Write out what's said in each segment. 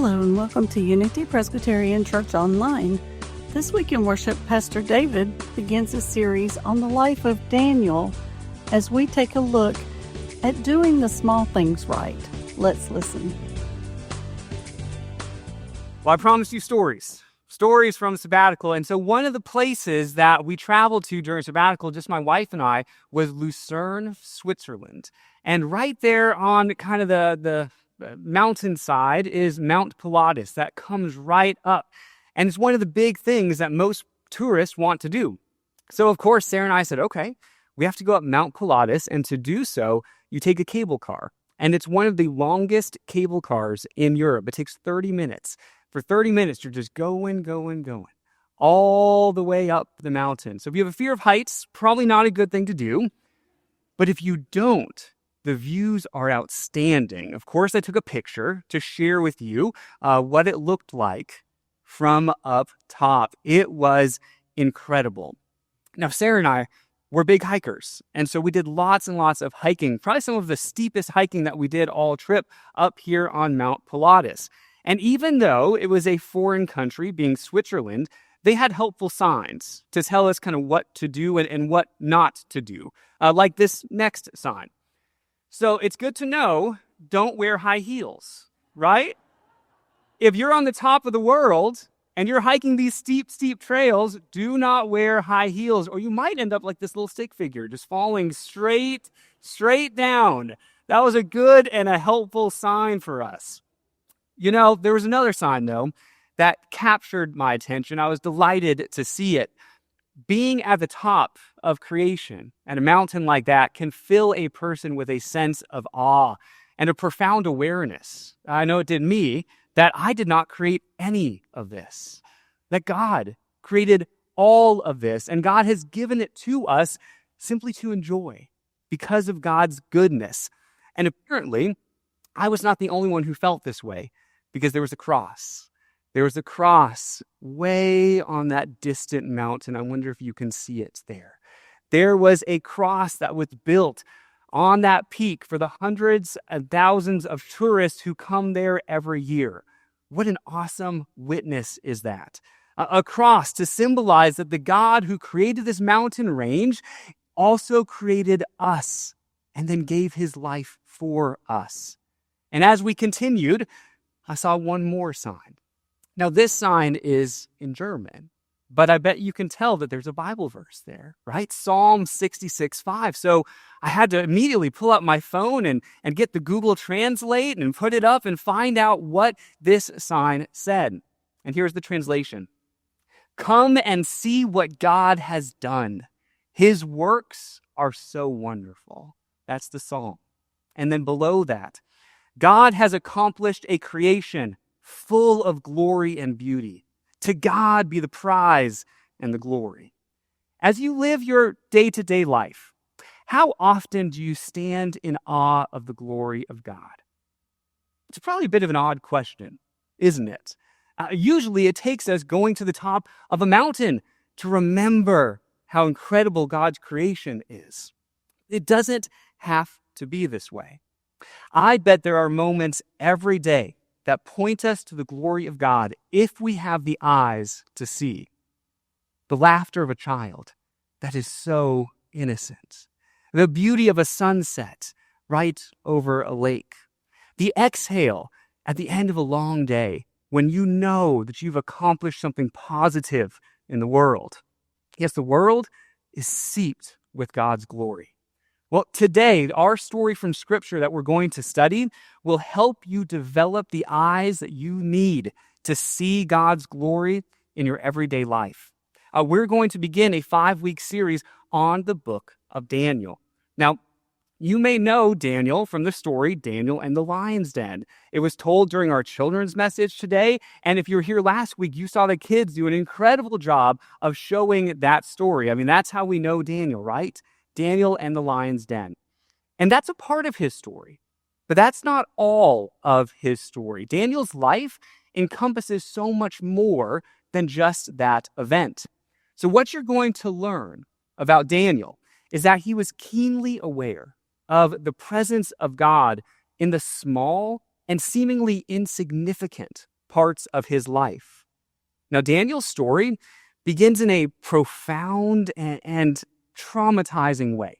Hello and welcome to Unity Presbyterian Church Online. This week in worship, Pastor David begins a series on the life of Daniel as we take a look at doing the small things right. Let's listen. Well, I promised you stories from sabbatical. And so one of the places that we traveled to during sabbatical, just my wife and I, was Lucerne, Switzerland. And right there on kind of the mountainside is Mount Pilatus that comes right up. And it's one of the big things that most tourists want to do. So, of course, Sarah and I said, okay, we have to go up Mount Pilatus. And to do so, you take a cable car. And it's one of the longest cable cars in Europe. It takes 30 minutes. For 30 minutes, you're just going, all the way up the mountain. So if you have a fear of heights, probably not a good thing to do. But if you don't, the views are outstanding. Of course, I took a picture to share with you what it looked like from up top. It was incredible. Now, Sarah and I were big hikers, and so we did lots and lots of hiking, probably some of the steepest hiking that we did all trip up here on Mount Pilatus. And even though it was a foreign country, being Switzerland, they had helpful signs to tell us kind of what to do and what not to do, like this next sign. So it's good to know, don't wear high heels, right? If you're on the top of the world and you're hiking these steep trails, do not wear high heels, or you might end up like this little stick figure, just falling straight down. That was a good and a helpful sign for us. You know, there was another sign, though, that captured my attention. I was delighted to see it. Being at the top of creation and a mountain like that can fill a person with a sense of awe and a profound awareness. I know it did me, that I did not create any of this, that God created all of this, and God has given it to us simply to enjoy because of God's goodness. And apparently, I was not the only one who felt this way, because there was a cross. There was a cross way on that distant mountain. I wonder if you can see it there. There was a cross that was built on that peak for the hundreds and thousands of tourists who come there every year. What an awesome witness is that? A cross to symbolize that the God who created this mountain range also created us and then gave his life for us. And as we continued, I saw one more sign. Now, this sign is in German, but I bet you can tell that there's a Bible verse there, right? Psalm 66:5. So I had to immediately pull out my phone and get the Google Translate and put it up and find out what this sign said. And here's the translation. Come and see what God has done. His works are so wonderful. That's the psalm. And then below that, God has accomplished a creation full of glory and beauty. To God be the prize and the glory. As you live your day-to-day life, how often do you stand in awe of the glory of God? It's probably a bit of an odd question, isn't it? Usually it takes us going to the top of a mountain to remember how incredible God's creation is. It doesn't have to be this way. I bet there are moments every day that point us to the glory of God if we have the eyes to see. The laughter of a child that is so innocent. The beauty of a sunset right over a lake. The exhale at the end of a long day when you know that you've accomplished something positive in the world. Yes, the world is seeped with God's glory. Well, today, our story from Scripture that we're going to study will help you develop the eyes that you need to see God's glory in your everyday life. We're going to begin a 5-week series on the book of Daniel. Now, you may know Daniel from the story Daniel and the Lion's Den. It was told during our children's message today, and if you were here last week, you saw the kids do an incredible job of showing that story. I mean, that's how we know Daniel, right? Daniel and the Lion's Den. And that's a part of his story, but that's not all of his story. Daniel's life encompasses so much more than just that event. So what you're going to learn about Daniel is that he was keenly aware of the presence of God in the small and seemingly insignificant parts of his life. Now, Daniel's story begins in a profound and traumatizing way.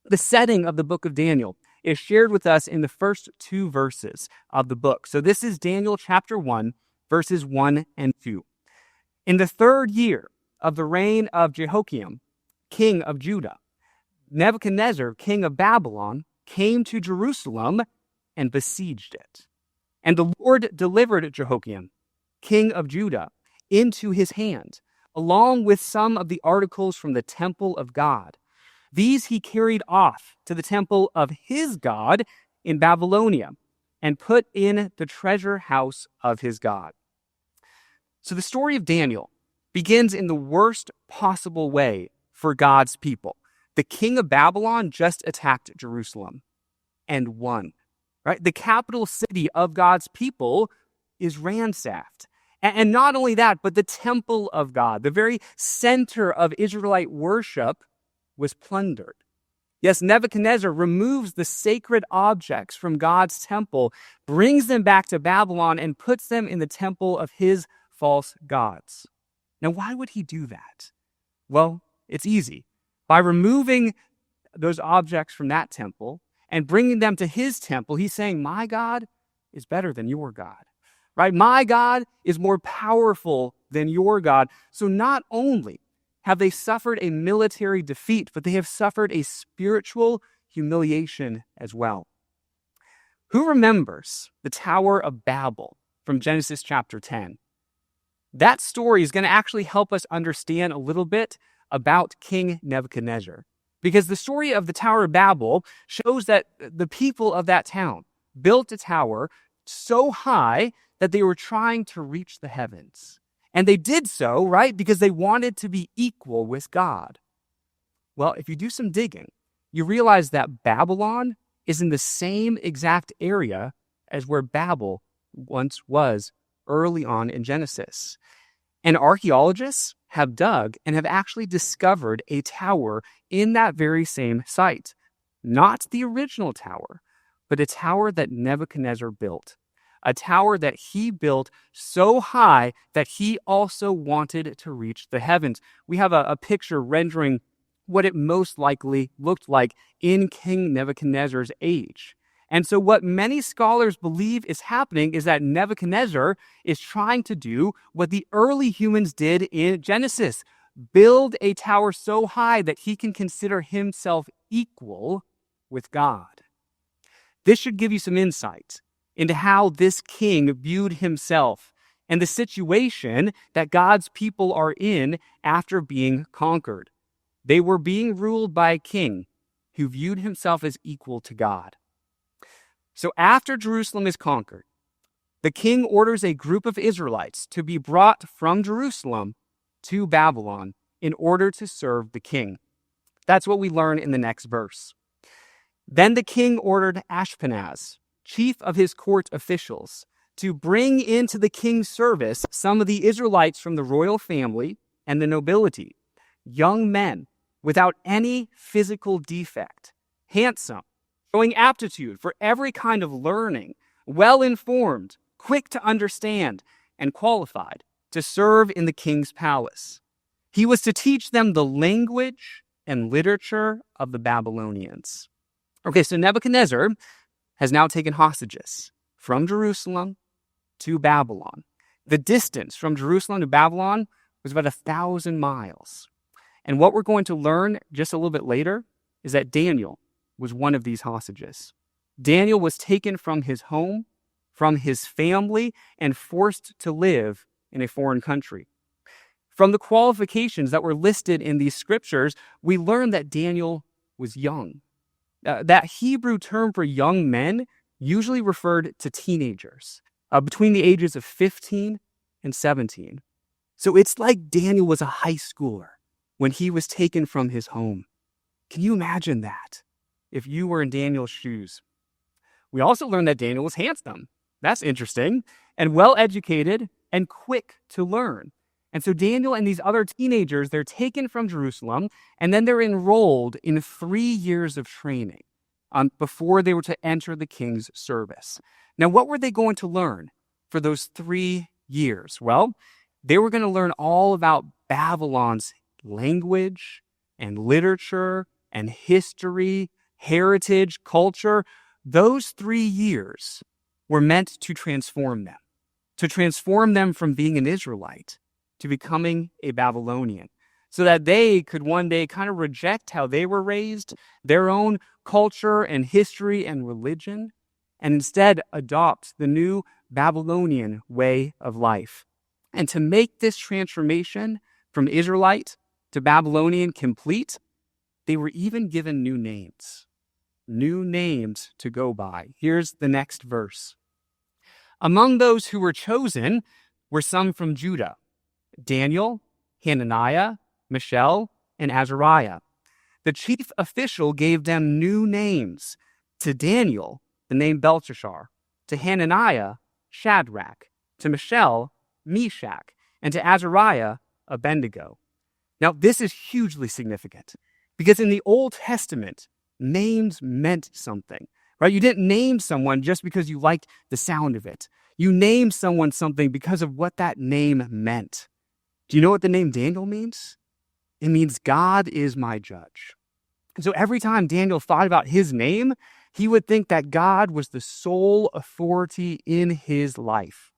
The setting of the book of Daniel is shared with us in the first 2 verses of the book. So this is Daniel chapter 1, verses 1 and 2. In the 3rd year of the reign of Jehoiakim, king of Judah, Nebuchadnezzar, king of Babylon, came to Jerusalem and besieged it. And the Lord delivered Jehoiakim, king of Judah, into his hand, along with some of the articles from the temple of God. These he carried off to the temple of his God in Babylonia and put in the treasure house of his God. So the story of Daniel begins in the worst possible way for God's people. The king of Babylon just attacked Jerusalem and won. Right? The capital city of God's people is ransacked. And not only that, but the temple of God, the very center of Israelite worship, was plundered. Yes, Nebuchadnezzar removes the sacred objects from God's temple, brings them back to Babylon, and puts them in the temple of his false gods. Now, why would he do that? Well, it's easy. By removing those objects from that temple and bringing them to his temple, he's saying, my God is better than your God. Right? My God is more powerful than your God. So not only have they suffered a military defeat, but they have suffered a spiritual humiliation as well. Who remembers the Tower of Babel from Genesis chapter 10? That story is going to actually help us understand a little bit about King Nebuchadnezzar. Because the story of the Tower of Babel shows that the people of that town built a tower so high that they were trying to reach the heavens. And they did so, right, because they wanted to be equal with God. Well, if you do some digging, you realize that Babylon is in the same exact area as where Babel once was early on in Genesis. And archaeologists have dug and have actually discovered a tower in that very same site. Not the original tower, but a tower that Nebuchadnezzar built. A tower that he built so high that he also wanted to reach the heavens. We have a picture rendering what it most likely looked like in King Nebuchadnezzar's age. And so what many scholars believe is happening is that Nebuchadnezzar is trying to do what the early humans did in Genesis, build a tower so high that he can consider himself equal with God. This should give you some insight into how this king viewed himself and the situation that God's people are in after being conquered. They were being ruled by a king who viewed himself as equal to God. So after Jerusalem is conquered, the king orders a group of Israelites to be brought from Jerusalem to Babylon in order to serve the king. That's what we learn in the next verse. Then the king ordered Ashpenaz, chief of his court officials, to bring into the king's service some of the Israelites from the royal family and the nobility, young men without any physical defect, handsome, showing aptitude for every kind of learning, well-informed, quick to understand, and qualified to serve in the king's palace. He was to teach them the language and literature of the Babylonians. Okay, so Nebuchadnezzar has now taken hostages from Jerusalem to Babylon. The distance from Jerusalem to Babylon was about 1,000 miles. And what we're going to learn just a little bit later is that Daniel was one of these hostages. Daniel was taken from his home, from his family, and forced to live in a foreign country. From the qualifications that were listed in these scriptures, we learn that Daniel was young. That Hebrew term for young men usually referred to teenagers between the ages of 15 and 17. So it's like Daniel was a high schooler when he was taken from his home. Can you imagine that if you were in Daniel's shoes? We also learned that Daniel was handsome. That's interesting. And well-educated and quick to learn. And so Daniel and these other teenagers, they're taken from Jerusalem, and then they're enrolled in 3 years of training before they were to enter the king's service. Now, what were they going to learn for those 3 years? Well, they were going to learn all about Babylon's language and literature and history, heritage, culture. Those 3 years were meant to transform them from being an Israelite to becoming a Babylonian, so that they could one day kind of reject how they were raised, their own culture and history and religion, and instead adopt the new Babylonian way of life. And to make this transformation from Israelite to Babylonian complete, they were even given new names to go by. Here's the next verse. Among those who were chosen were some from Judah: Daniel, Hananiah, Mishael, and Azariah. The chief official gave them new names. To Daniel, the name Belteshazzar; to Hananiah, Shadrach; to Mishael, Meshach; and to Azariah, Abednego. Now, this is hugely significant because in the Old Testament, names meant something, right? You didn't name someone just because you liked the sound of it. You named someone something because of what that name meant. Do you know what the name Daniel means? It means God is my judge. And so every time Daniel thought about his name, he would think that God was the sole authority in his life.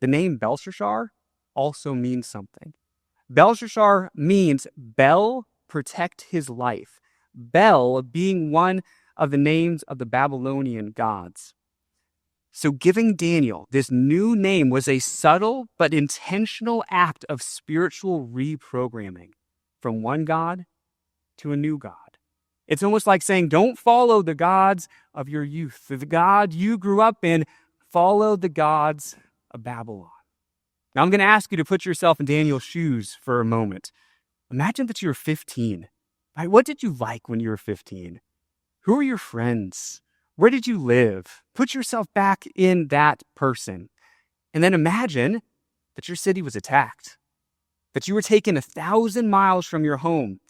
The name Belshazzar also means something. Belshazzar means Bel, protect his life. Bel being one of the names of the Babylonian gods. So giving Daniel this new name was a subtle but intentional act of spiritual reprogramming from one God to a new God. It's almost like saying, don't follow the gods of your youth, the God you grew up in. Follow the gods of Babylon. Now I'm going to ask you to put yourself in Daniel's shoes for a moment. Imagine that you're 15. Right? What did you like when you were 15? Who are your friends? Where did you live? Put yourself back in that person. And then imagine that your city was attacked, that you were taken 1,000 miles from your home,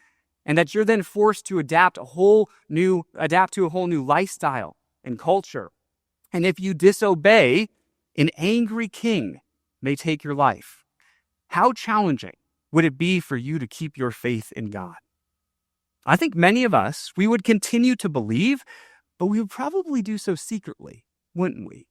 and that you're then forced to adapt to a whole new lifestyle and culture. And if you disobey, an angry king may take your life. How challenging would it be for you to keep your faith in God? I think many of us, we would continue to believe, but we would probably do so secretly, wouldn't we?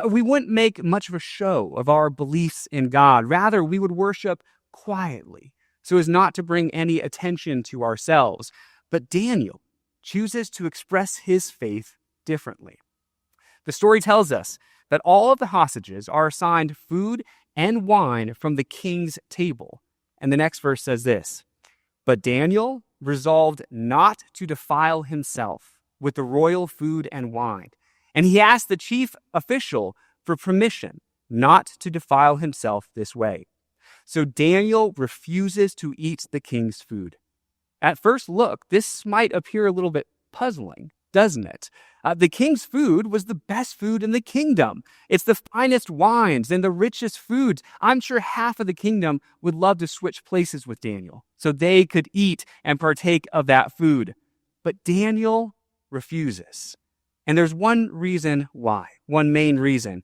We wouldn't make much of a show of our beliefs in God. Rather, we would worship quietly so as not to bring any attention to ourselves. But Daniel chooses to express his faith differently. The story tells us that all of the hostages are assigned food and wine from the king's table. And the next verse says this: "But Daniel resolved not to defile himself with the royal food and wine, and he asked the chief official for permission not to defile himself this way. So Daniel refuses to eat the king's food." At first look, this might appear a little bit puzzling, doesn't it? The king's food was the best food in the kingdom. It's the finest wines and the richest foods. I'm sure half of the kingdom would love to switch places with Daniel so they could eat and partake of that food. But Daniel refuses. And there's one reason why, one main reason.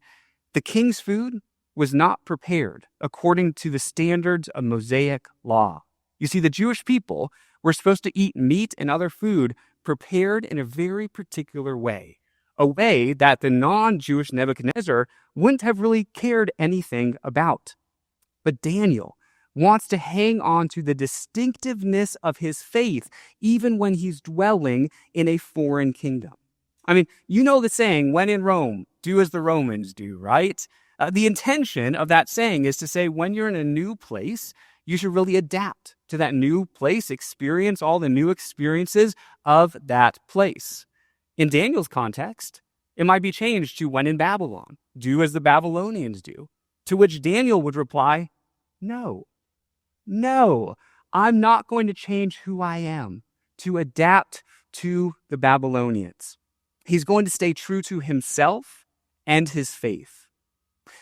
The king's food was not prepared according to the standards of Mosaic law. You see, the Jewish people were supposed to eat meat and other food prepared in a very particular way, a way that the non-Jewish Nebuchadnezzar wouldn't have really cared anything about. But Daniel wants to hang on to the distinctiveness of his faith, even when he's dwelling in a foreign kingdom. I mean, you know the saying, when in Rome, do as the Romans do, right? The intention of that saying is to say when you're in a new place, you should really adapt to that new place, experience all the new experiences of that place. In Daniel's context, it might be changed to when in Babylon, do as the Babylonians do, to which Daniel would reply, no, I'm not going to change who I am to adapt to the Babylonians. He's going to stay true to himself and his faith.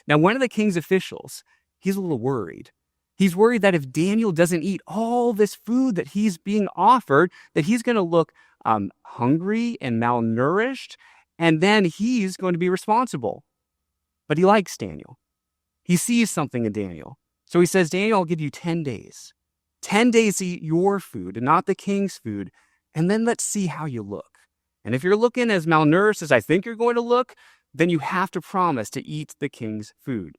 Now, one of the king's officials, he's a little worried. He's worried that if Daniel doesn't eat all this food that he's being offered, that he's going to look hungry and malnourished, and then he's going to be responsible. but he likes Daniel. He sees something in Daniel. So he says, Daniel, I'll give you 10 days. 10 days to eat your food and not the king's food, and then let's see how you look. And if you're looking as malnourished as I think you're going to look, then you have to promise to eat the king's food.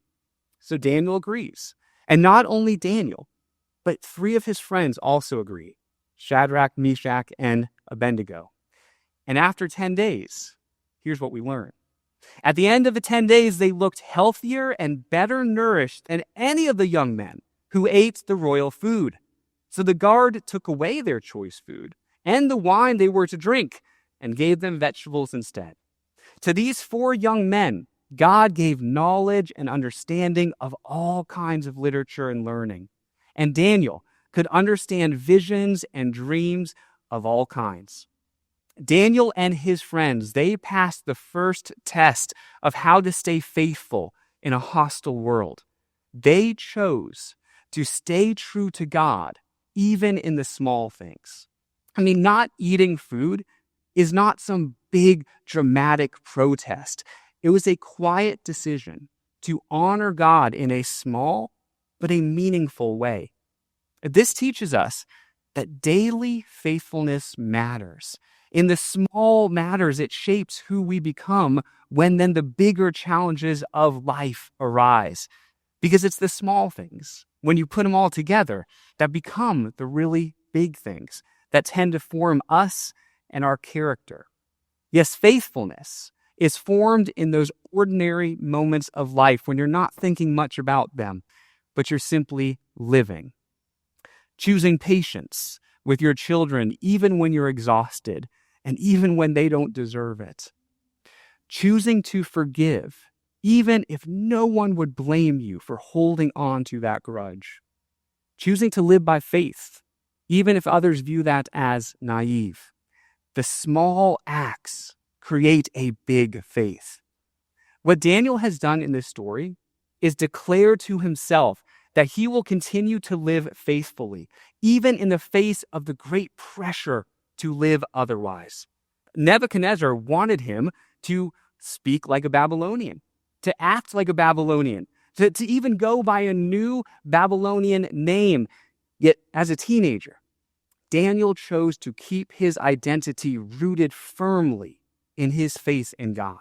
So Daniel agrees. And not only Daniel, but 3 of his friends also agree. Shadrach, Meshach, and Abednego. And after 10 days, here's what we learn. At the end of the 10 days, they looked healthier and better nourished than any of the young men who ate the royal food. So the guard took away their choice food and the wine they were to drink and gave them vegetables instead. To these 4 young men, God gave knowledge and understanding of all kinds of literature and learning. And Daniel could understand visions and dreams of all kinds. Daniel and his friends, they passed the first test of how to stay faithful in a hostile world. They chose to stay true to God, even in the small things. I mean, not eating food is not some big dramatic protest. It was a quiet decision to honor God in a small but a meaningful way. This teaches us that daily faithfulness matters. In the small matters, it shapes who we become when then the bigger challenges of life arise. Because it's the small things, when you put them all together, that become the really big things that tend to form us and our character. Yes, faithfulness is formed in those ordinary moments of life when you're not thinking much about them, but you're simply living. Choosing patience with your children even when you're exhausted and even when they don't deserve it. Choosing to forgive even if no one would blame you for holding on to that grudge. Choosing to live by faith even if others view that as naive. The small acts create a big faith. What Daniel has done in this story is declare to himself that he will continue to live faithfully, even in the face of the great pressure to live otherwise. Nebuchadnezzar wanted him to speak like a Babylonian, to act like a Babylonian, to even go by a new Babylonian name. Yet as a teenager, Daniel chose to keep his identity rooted firmly in his faith in God.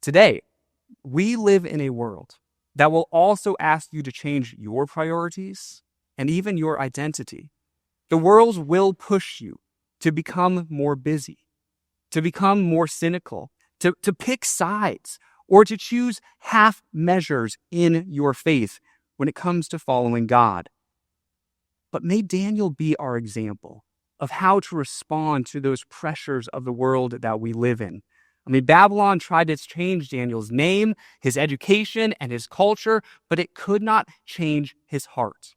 Today, we live in a world that will also ask you to change your priorities and even your identity. The world will push you to become more busy, to become more cynical, to pick sides, or to choose half measures in your faith when it comes to following God. But may Daniel be our example of how to respond to those pressures of the world that we live in. I mean, Babylon tried to change Daniel's name, his education, and his culture, but it could not change his heart.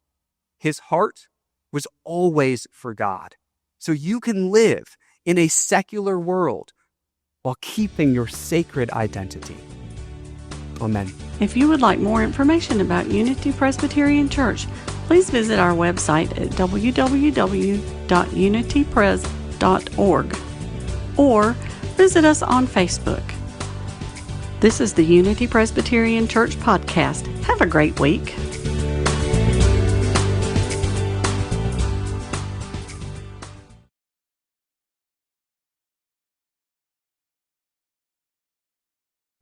His heart was always for God. So you can live in a secular world while keeping your sacred identity. Amen. If you would like more information about Unity Presbyterian Church, please visit our website at www.unitypres.org or visit us on Facebook. This is the Unity Presbyterian Church podcast. Have a great week.